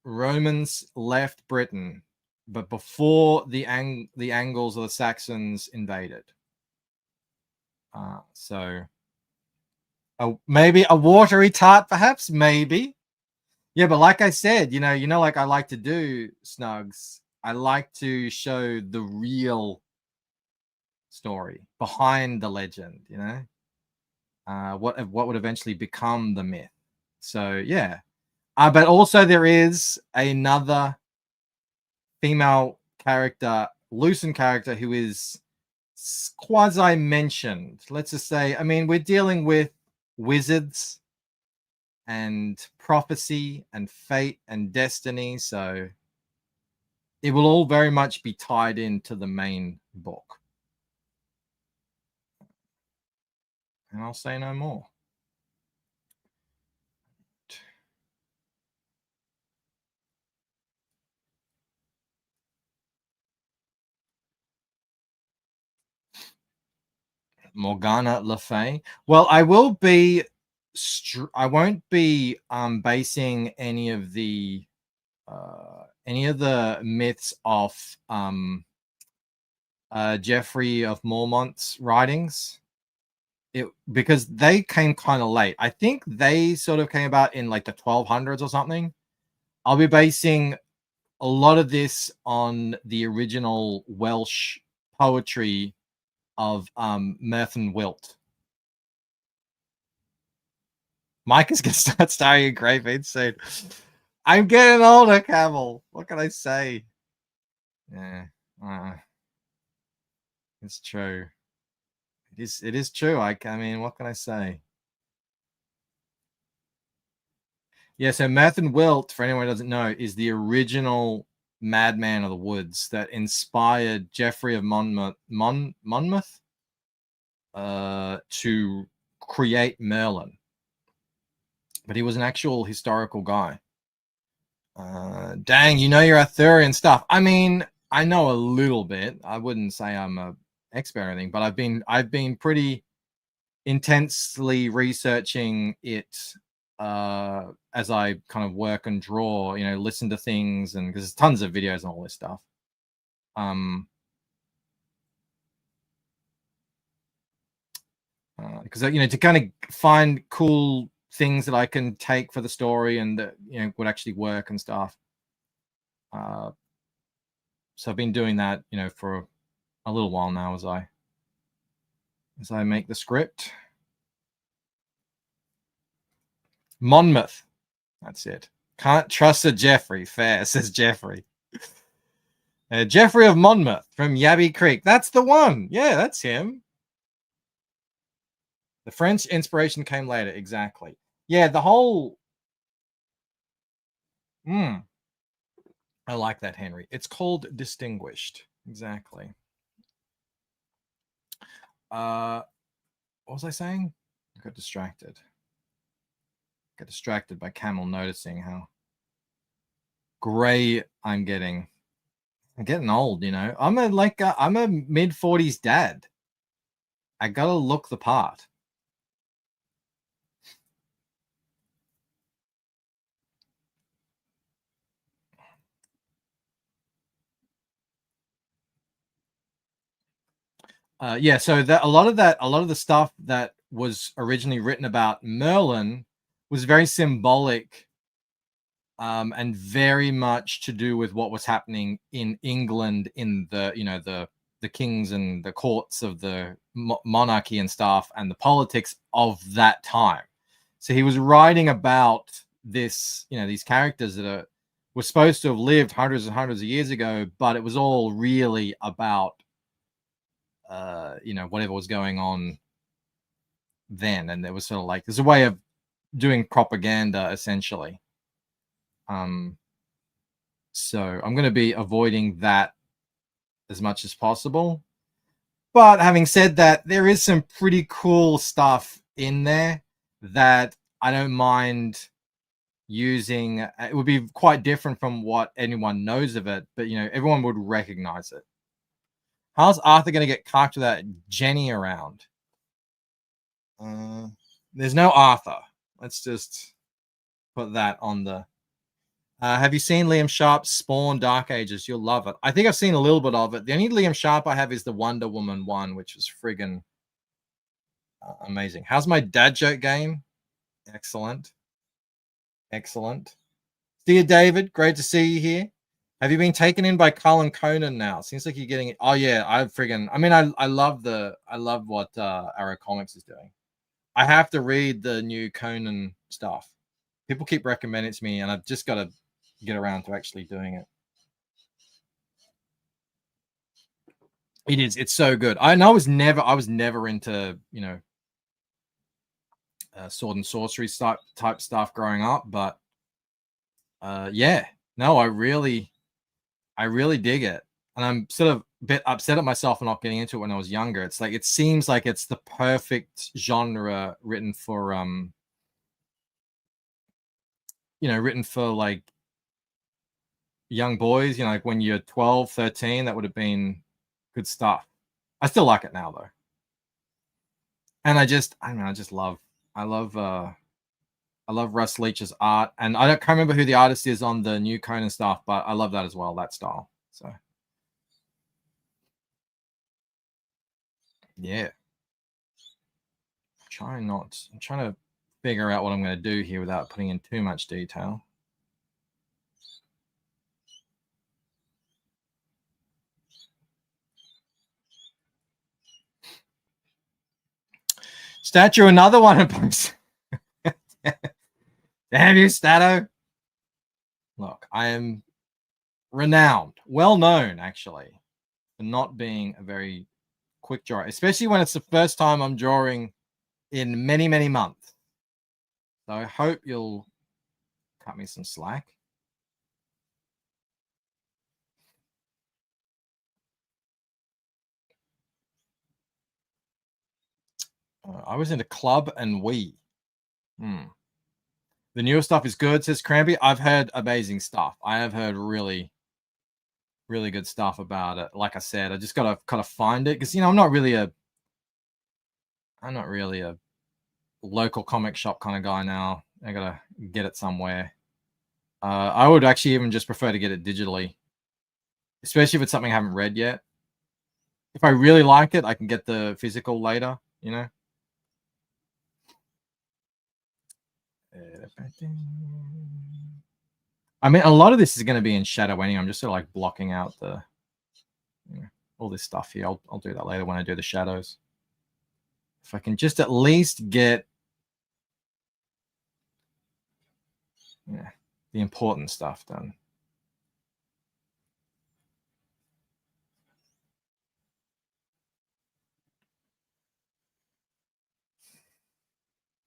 Romans left Britain, but before the Angles or the Saxons invaded. So maybe a watery tart, perhaps, maybe. Yeah, but like I said, you know, like I like to do, Snugs. I like to show the real story behind the legend. You know, what would eventually become the myth. So yeah, but also there is another female character, Lucen character, who is quasi mentioned. Let's just say, I mean, we're dealing with wizards and prophecy and fate and destiny, so it will all very much be tied into the main book. And I'll say no more. Morgana Le Fay. Well, I will be. I won't be basing any of the myths off Geoffrey of Mormont's writings. Because they came kind of late. I think they sort of came about in like the 1200s or something. I'll be basing a lot of this on the original Welsh poetry of Merthin Wilt. Mike is going to start starring in Grave soon. I'm getting older, Camel. What can I say? Yeah, it's true. It is true. I mean, what can I say? Yeah, so Merthin Wilt, for anyone who doesn't know, is the original madman of the woods that inspired Geoffrey of Monmouth to create Merlin. But he was an actual historical guy. Dang, you know your Arthurian stuff. I mean, I know a little bit. I wouldn't say I'm a expert or anything, but I've been pretty intensely researching it as I kind of work and draw, you know, listen to things, and because there's tons of videos and all this stuff. Because you know, to kind of find cool things that I can take for the story and that, you know, would actually work and stuff. So I've been doing that, you know, for a little while now as I make the script. Monmouth. That's it. Can't trust a Geoffrey. Fair, says Geoffrey. Geoffrey of Monmouth from Yabby Creek. That's the one. Yeah, that's him. The French inspiration came later. Exactly. Yeah, the whole... I like that, Henry. It's called Distinguished. Exactly. What was I saying? I got distracted. Got distracted by Camel noticing how gray I'm getting. I'm getting old, you know. I'm a mid-40s dad. I gotta look the part. Yeah, so a lot of the stuff that was originally written about Merlin was very symbolic, and very much to do with what was happening in England in the, you know, the kings and the courts of the monarchy and stuff, and the politics of that time. So he was writing about this, you know, these characters that were supposed to have lived hundreds and hundreds of years ago, but it was all really about you know, whatever was going on then. And there was sort of like, there's a way of doing propaganda essentially. So I'm going to be avoiding that as much as possible. But having said that, there is some pretty cool stuff in there that I don't mind using. It would be quite different from what anyone knows of it, but you know, everyone would recognize it. How's Arthur going to get cocked without Jenny around? There's no Arthur. Let's just put that on the. Have you seen Liam Sharp's Spawn Dark Ages? You'll love it. I think I've seen a little bit of it. The only Liam Sharp I have is the Wonder Woman one, which is friggin' amazing. How's my dad joke game? Excellent. Excellent. See you, David. Great to see you here. Have you been taken in by Cullen Conan now? Seems like you're getting it. Oh yeah, I love what Arrow Comics is doing. I have to read the new Conan stuff. People keep recommending it to me, and I've just got to get around to actually doing it. It is. It's so good. I was never into, you know, sword and sorcery type stuff growing up, but yeah, no, I really dig it, and I'm sort of a bit upset at myself for not getting into it when I was younger. It's like, it seems like it's the perfect genre written for written for like young boys, you know, like when you're 12, 13, that would have been good stuff. I still like it now though. And I love Russ Leach's art, and I can't remember who the artist is on the new Conan stuff, but I love that as well, that style. So yeah. I'm trying to figure out what I'm going to do here without putting in too much detail. Statue, another one of those. Damn you, Stato. Look, I am renowned, well known actually, for not being a very quick drawer, especially when it's the first time I'm drawing in many, many months. So I hope you'll cut me some slack. I was in a club and we. The newer stuff is good, says Crampy. I've heard amazing stuff. I have heard really, really good stuff about it. Like I said, I just got to kind of find it because, you know, I'm not really a local comic shop kind of guy now. I got to get it somewhere. I would actually even just prefer to get it digitally, especially if it's something I haven't read yet. If I really like it, I can get the physical later, you know. I mean, a lot of this is going to be in shadow anyway. I'm just sort of like blocking out the, you know, all this stuff here. I'll do that later when I do the shadows. If I can just at least get, yeah, the important stuff done.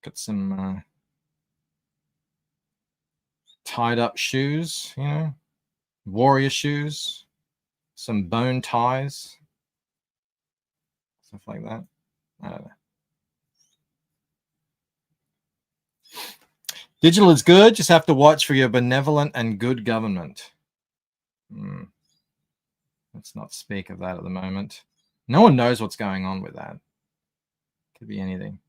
Got some tied up shoes, you know, warrior shoes, some bone ties, stuff like that. I don't know. Digital is good, just have to watch for your benevolent and good government. Let's not speak of that at the moment. No one knows what's going on with that. Could be anything.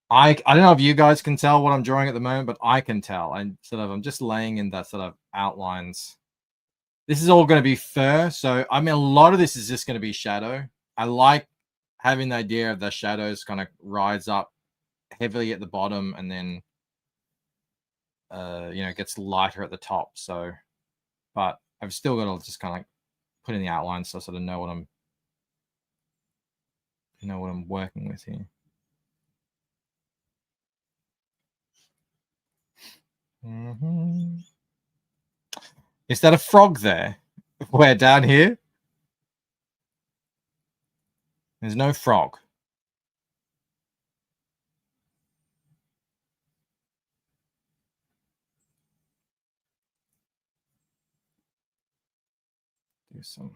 I don't know if you guys can tell what I'm drawing at the moment, but I can tell. I'm just laying in that sort of outlines. This is all going to be fur, so I mean, a lot of this is just going to be shadow. I like having the idea of the shadows kind of rise up heavily at the bottom and then you know, it gets lighter at the top. So, but I've still got to just kind of like put in the outline so I sort of know what I'm working with here. Is that a frog there? Where, down here? There's no frog. Do some.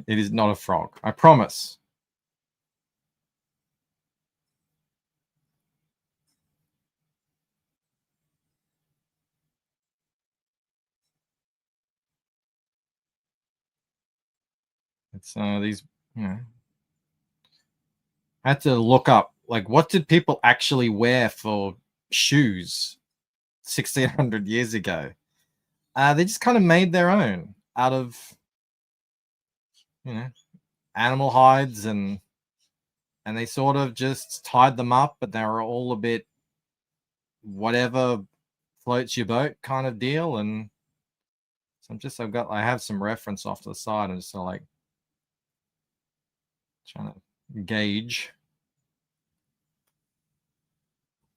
It is not a frog. I promise. It's these, you know. I had to look up, like, what did people actually wear for shoes 1600 years ago? They just kind of made their own out of, you know, animal hides, and they sort of just tied them up, but they were all a bit whatever floats your boat kind of deal. And so I have some reference off to the side. I'm just sort of like trying to gauge.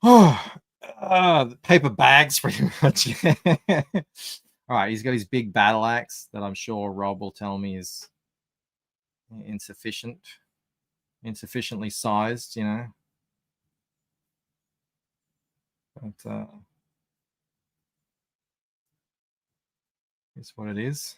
Oh, the paper bags pretty much. All right, he's got his big battle axe that I'm sure Rob will tell me is insufficiently sized, you know. But it's what it is.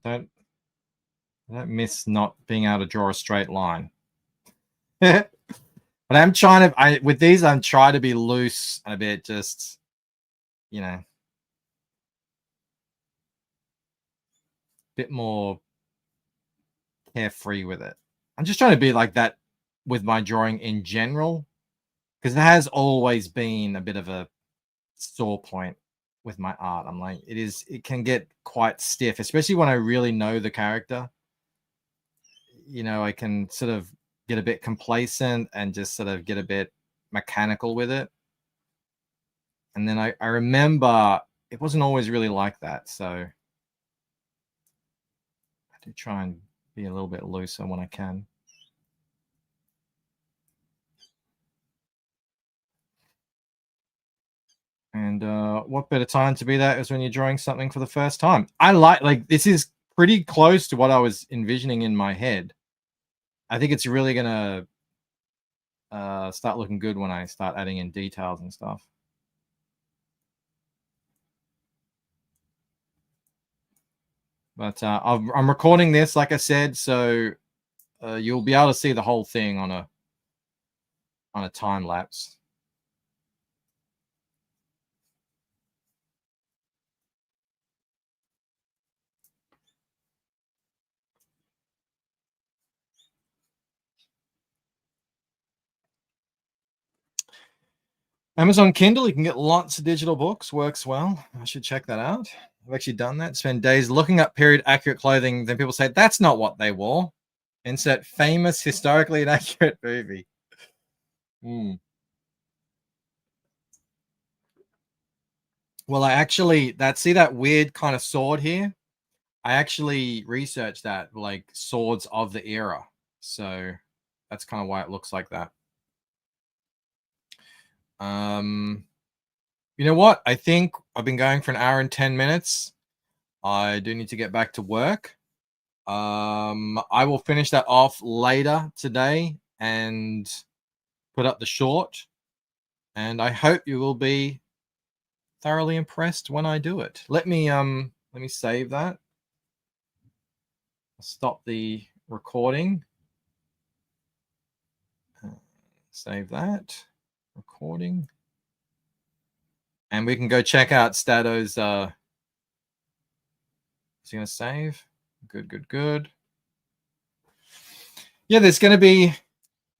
I don't miss not being able to draw a straight line. But I'm trying to, with these, I'm trying to be loose and a bit just, you know, a bit more carefree with it. I'm just trying to be like that with my drawing in general, because it has always been a bit of a sore point with my art. I'm like, it can get quite stiff, especially when I really know the character. You know, I can sort of get a bit complacent and just sort of get a bit mechanical with it. And then I remember it wasn't always really like that. So I do try and be a little bit looser when I can. And what better time to be that is when you're drawing something for the first time. I like this is pretty close to what I was envisioning in my head. I think it's really going to start looking good when I start adding in details and stuff. But I'm recording this, like I said, so you'll be able to see the whole thing on a time lapse. Amazon Kindle, you can get lots of digital books. Works well. I should check that out. I've actually done that. Spend days looking up period accurate clothing. Then people say, that's not what they wore. Insert famous, historically inaccurate movie. Well, I actually, see that weird kind of sword here? I actually researched that, like swords of the era. So that's kind of why it looks like that. You know what? I think I've been going for an hour and 10 minutes. I do need to get back to work. I will finish that off later today and put up the short. And I hope you will be thoroughly impressed when I do it. Let me save that. I'll stop the recording. Save that recording. And we can go check out Stato's. Is he going to save? Good. Yeah, there's going to be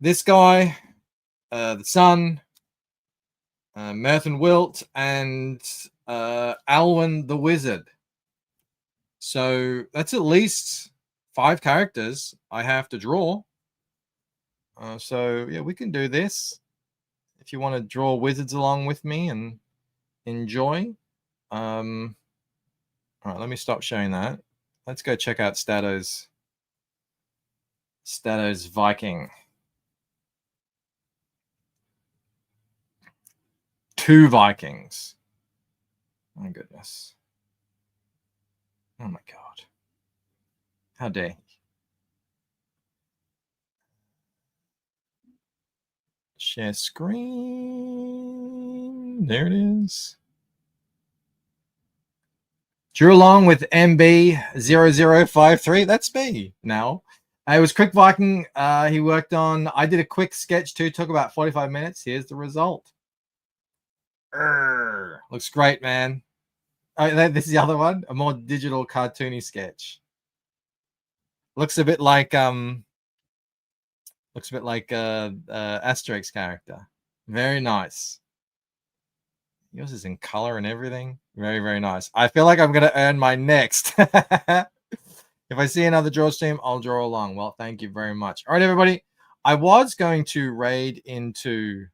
this guy, the son, Merthin Wilt, and Alwyn the Wizard. So that's at least 5 characters I have to draw. So yeah, we can do this. If you want to draw wizards along with me and enjoy. All right, let me stop sharing that. Let's go check out Stato's Viking. 2 Vikings. My goodness. Oh my god. How dare he? Share screen. There it is. Drew along with MB0053. That's me now. It was Quick Viking. He worked on. I did a quick sketch too. Took about 45 minutes. Here's the result. Looks great, man. Oh, this is the other one. A more digital, cartoony sketch. Looks a bit like Asterix character. Very nice. Yours is in color and everything. Very, very nice. I feel like I'm going to earn my next. If I see another draw stream, I'll draw along. Well, thank you very much. All right, everybody. I was going to raid into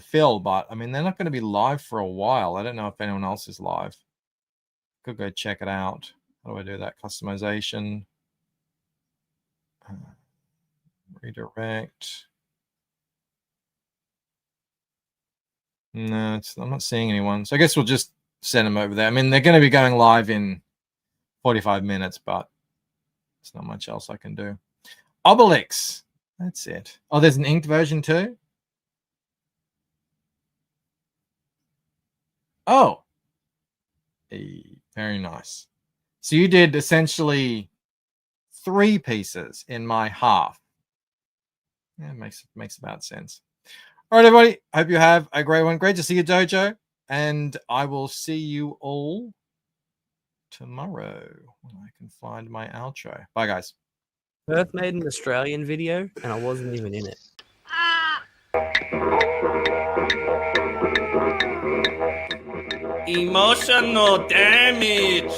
Phil, but I mean, they're not going to be live for a while. I don't know if anyone else is live. Could go check it out. How do I do that? Customization. Redirect. No, I'm not seeing anyone. So I guess we'll just send them over there. I mean, they're going to be going live in 45 minutes, but there's not much else I can do. Obelix. That's it. Oh, there's an inked version too? Oh. Very nice. So you did essentially 3 pieces in my half. Yeah, it makes about sense. All right, everybody. Hope you have a great one. Great to see you, Dojo. And I will see you all tomorrow when I can find my outro. Bye, guys. Perth made an Australian video, and I wasn't even in it. Emotional damage.